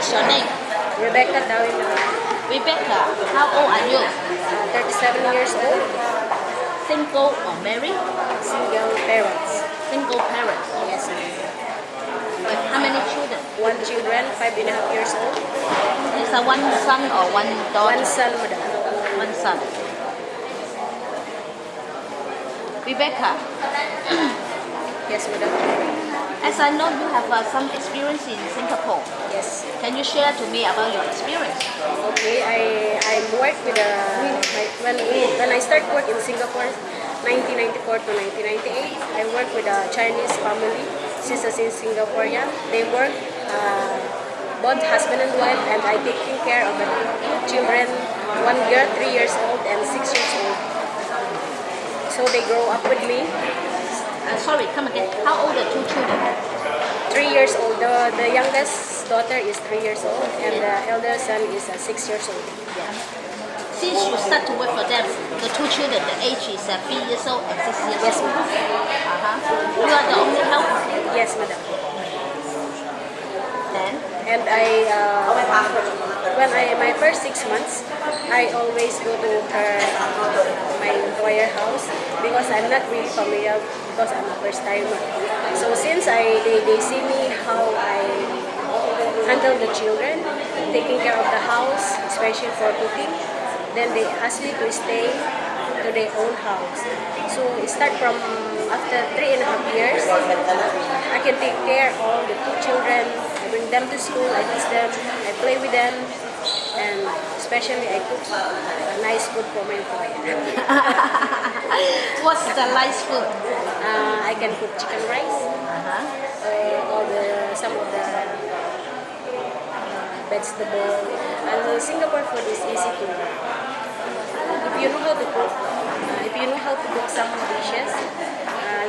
What's your name? Rebecca Dawin, Rebecca. How old are you? 37 years old, Single or married? single parents. Single parents. Yes, With how many children? one children, 5.5 years old, Is a one son or one daughter? one son, madam. One son. Rebecca, Yes, madam. as I know you have some experience in Singapore. Yes. Can you share to me about your experience? Okay, I work with when I start work in Singapore, 1994 to 1998. I work with a Chinese family, sisters in Singapore. Yeah, they work both husband and wife, and I taking care of the children. One girl, 3 years old, and 6 years old. So they grow up with me. Sorry, come again. How old are two children? 3 years old. The youngest daughter is 3 years old, and the elder son is 6 years old. Yeah. Since you start to work for them, the two children, the age is 3 years old and 6 years Yes, old. madam. You are the only helper. Yes, madam. Then, And when my first 6 months, I always go to my employer house because I'm not really familiar because I'm a first timer. So since they see me how I handle the children, taking care of the house, especially for cooking, then they ask me to stay to their own house. So it start from after 3.5 years, I can take care of all the two children. I bring them to school, I teach them, I play with them, and especially I cook nice food for my employer. what's the nice food? I can cook chicken rice, some of the vegetable. And Singapore food is easy to. If you know how to cook, if you know how to cook some dishes,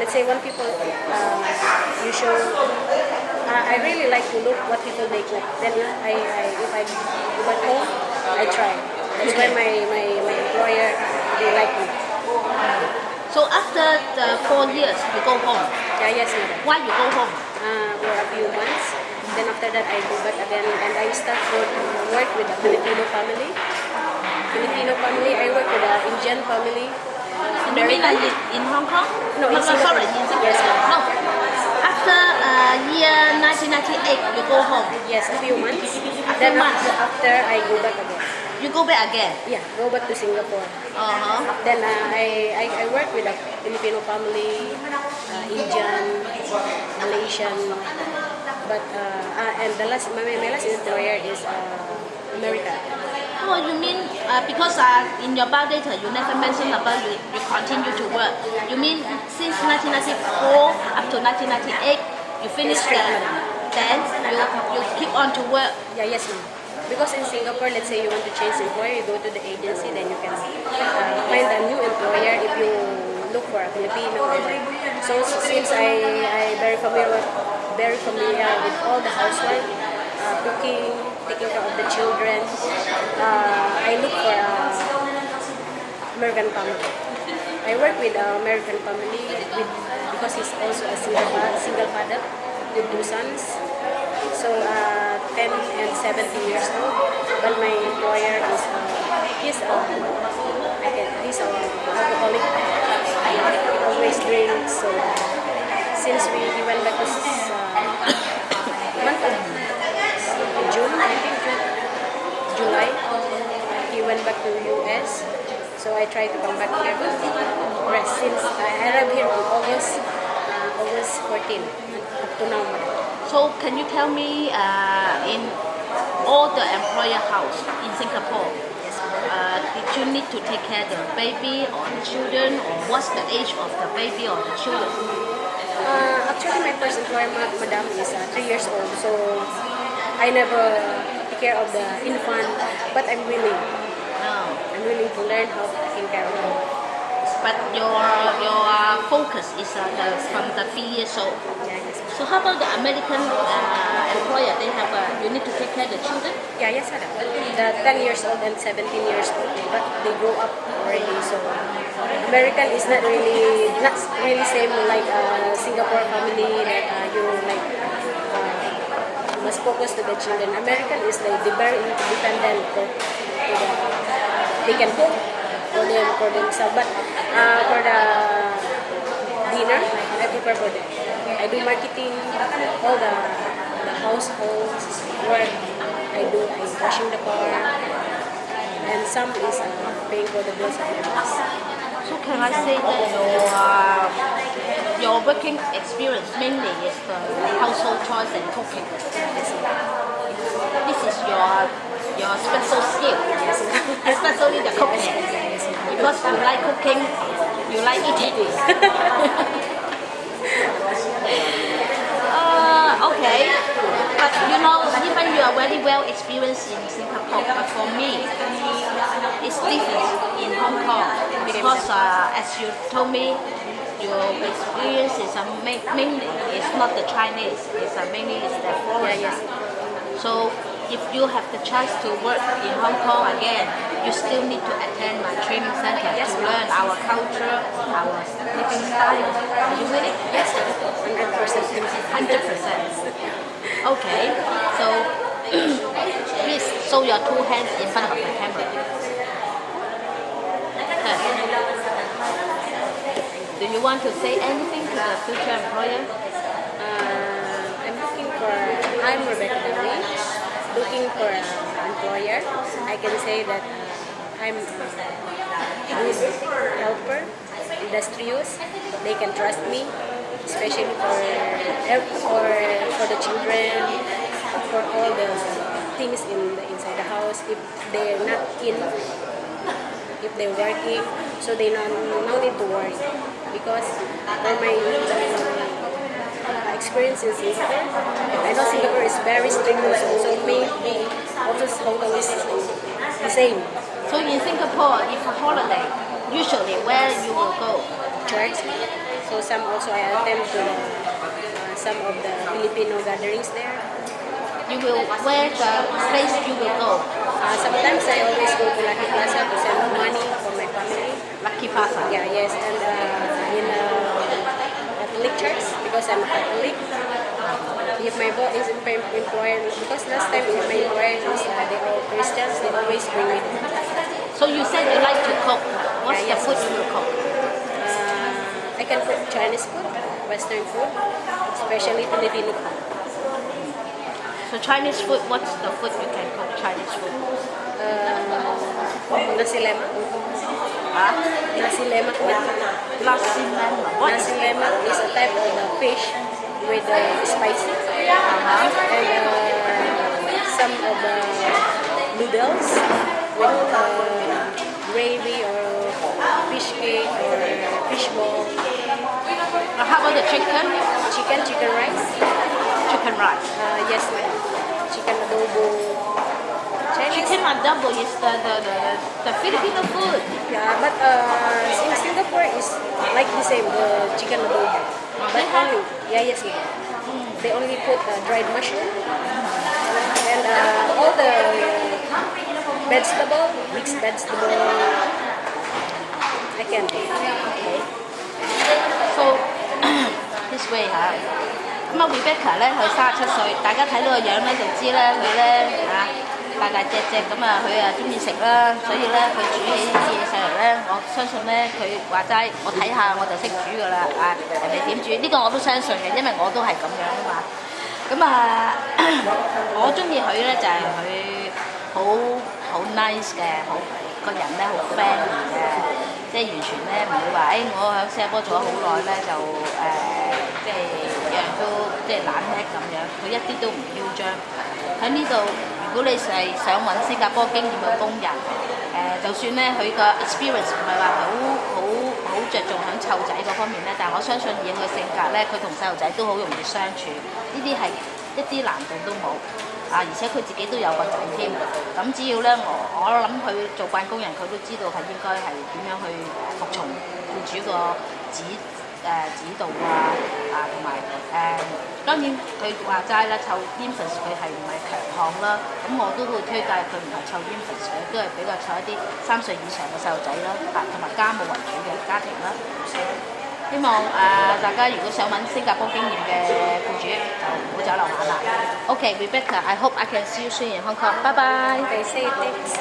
let's say when people you show. I really like to look what people they cook. Then if I go back home, I try. That's why my employer they like me. So after the 4 years, you go home. Yeah, yes, madam. Why you go home? For a few months. Then after that, I go back again and I start to work with a Filipino family. I work with an Indian family. You mean in Hong Kong? No, in Singapore. Sorry, in Singapore. Yes, ma'am. No. After year 1998, you go home. Yes, a few months. A Then few months. after I go back again. You go back again. Yeah, go back to Singapore. Then I work with a Filipino family, Indian, Malaysian, but and my last employer is America. Oh, you mean because in your bio data you never mentioned about you continue to work. You mean since 1994 up to 1998 you finished then you keep on to work. Yeah, yes, ma'am. Because in Singapore, let's say you want to change employer, you go to the agency, then you can find a new employer if you look for a Filipino. So since I very familiar with all the housework, cooking, taking care of the children, I look for American family. I work with American family because he's also a single father with 2 sons. So 10 and 17 years old. But my employer is he's alcoholic. He always drinks. So since he went back to month of June, I think July, he went back to US. So I tried to come back here. Since I arrived here on August 14 up to now. So can you tell me in all the employer house in Singapore, did you need to take care of the baby or the children, or what's the age of the baby or the children? Actually, my first employer, madam, is 3 years old. So I never take care of the infant, but I'm willing. I'm willing to learn how to take care of them. But your focus is from the 3 years old. Yeah, yes. So how about the American employer? They have you need to take care of the children. Yeah, yes, madam. The 10 years old and 17 years old, but they grow up already. So American is not really same like Singapore family that you like. You must focus to the children. American is like they very independent. They can cook for themselves. But for the dinner, I prepare for them. I do marketing, all the household work. I washing the car, and some is paying for the bills of the house. So can I say that your working experience mainly is the household chores and cooking? This is your special skill, especially the cooking. Because you like cooking, you like eating. Okay, but you know, even you are very well experienced in Singapore, but for me, it's different in Hong Kong because as you told me, your experience is mainly it's not the Chinese, it's mainly it's the foreigners. So if you have the chance to work in Hong Kong again, you still need to attend my training center to learn our culture, our living style. Are you willing? Yes, 100%. 100%. Okay, so please show your two hands in front of the camera. Do you want to say anything to the future employer? I'm Rebecca Dewi, looking for an employer. I can say that I'm a good helper, industrious. They can trust me, especially for the children, for all the things inside the house. If they're not in, if they're working, so they no need to worry. Because for my experience in Singapore, I know Singapore is very strict also, so maybe also Hong Kong is the same. So in Singapore, if a holiday, usually where you will go? Church. So some also I attend to some of the Filipino gatherings there. You will where the place you will go? Sometimes I always go to Lucky Plaza to send money for my family. Lucky Plaza. Yeah, yes, and in Catholic church because I'm a Catholic. If my boss is employer, because last time if my employer is they are Christians, they always bring me there. So you said you like to cook. What's the food you will cook? I can cook Chinese food, Western food, especially Filipino food. So Chinese food, what's the food you can cook? Chinese food? Nasi lemak. Nasi lemak. Nasi lemak. What is Nasi lemak is a type of the fish with spicy. And some of the noodles with gravy or fish cake or fish ball. How about the chicken? Chicken rice. Chicken rice. Yes, chicken adobo. Chicken adobo is the Filipino food. Yeah, but in Singapore is like the same, the chicken adobo. But only, yes. They only put dried mushroom and all the vegetable, mixed vegetable. I can. Okay. So this way 嚇。咁啊 Rebecca 咧，佢37歲，大家睇到個樣咧就知咧，佢咧大大隻隻咁啊，佢中意食啦，所以咧佢煮起啲嘢上嚟咧，我相信咧佢話齋，我睇下我就識煮噶啦，人哋點煮呢個我都相信嘅，因為我都係咁樣啊嘛。咁我中意佢咧就係佢好 nice 嘅，好個人咧好 friendly 嘅，即係完全咧唔會話我喺新加坡做咗好耐咧就即係樣都即係懶叻咁樣，佢一啲都唔囂張。喺呢度，如果你係想揾新加坡經驗嘅工人，就算咧佢個 experience 唔係話好着重喺湊仔嗰方面咧，但係我相信以佢性格咧，佢同細路仔都好容易相處，呢啲係一啲難度都冇。而且佢自己都有個仔添，咁只要咧我諗佢做慣工人，佢都知道係應該係點樣去服從僱主個指導同埋當然佢話齋啦，湊 infant 佢係唔係強項啦，咁我都會推介佢唔係湊 infant 嘅，都係比較湊一啲3歲以上嘅細路仔啦，同埋家務為主嘅家庭啦。希望大家如果想揾新加坡經驗嘅僱主，就唔好走漏眼啦。Okay, Rebecca, I hope I can see you soon in Hong Kong. Bye bye. Okay, say thanks.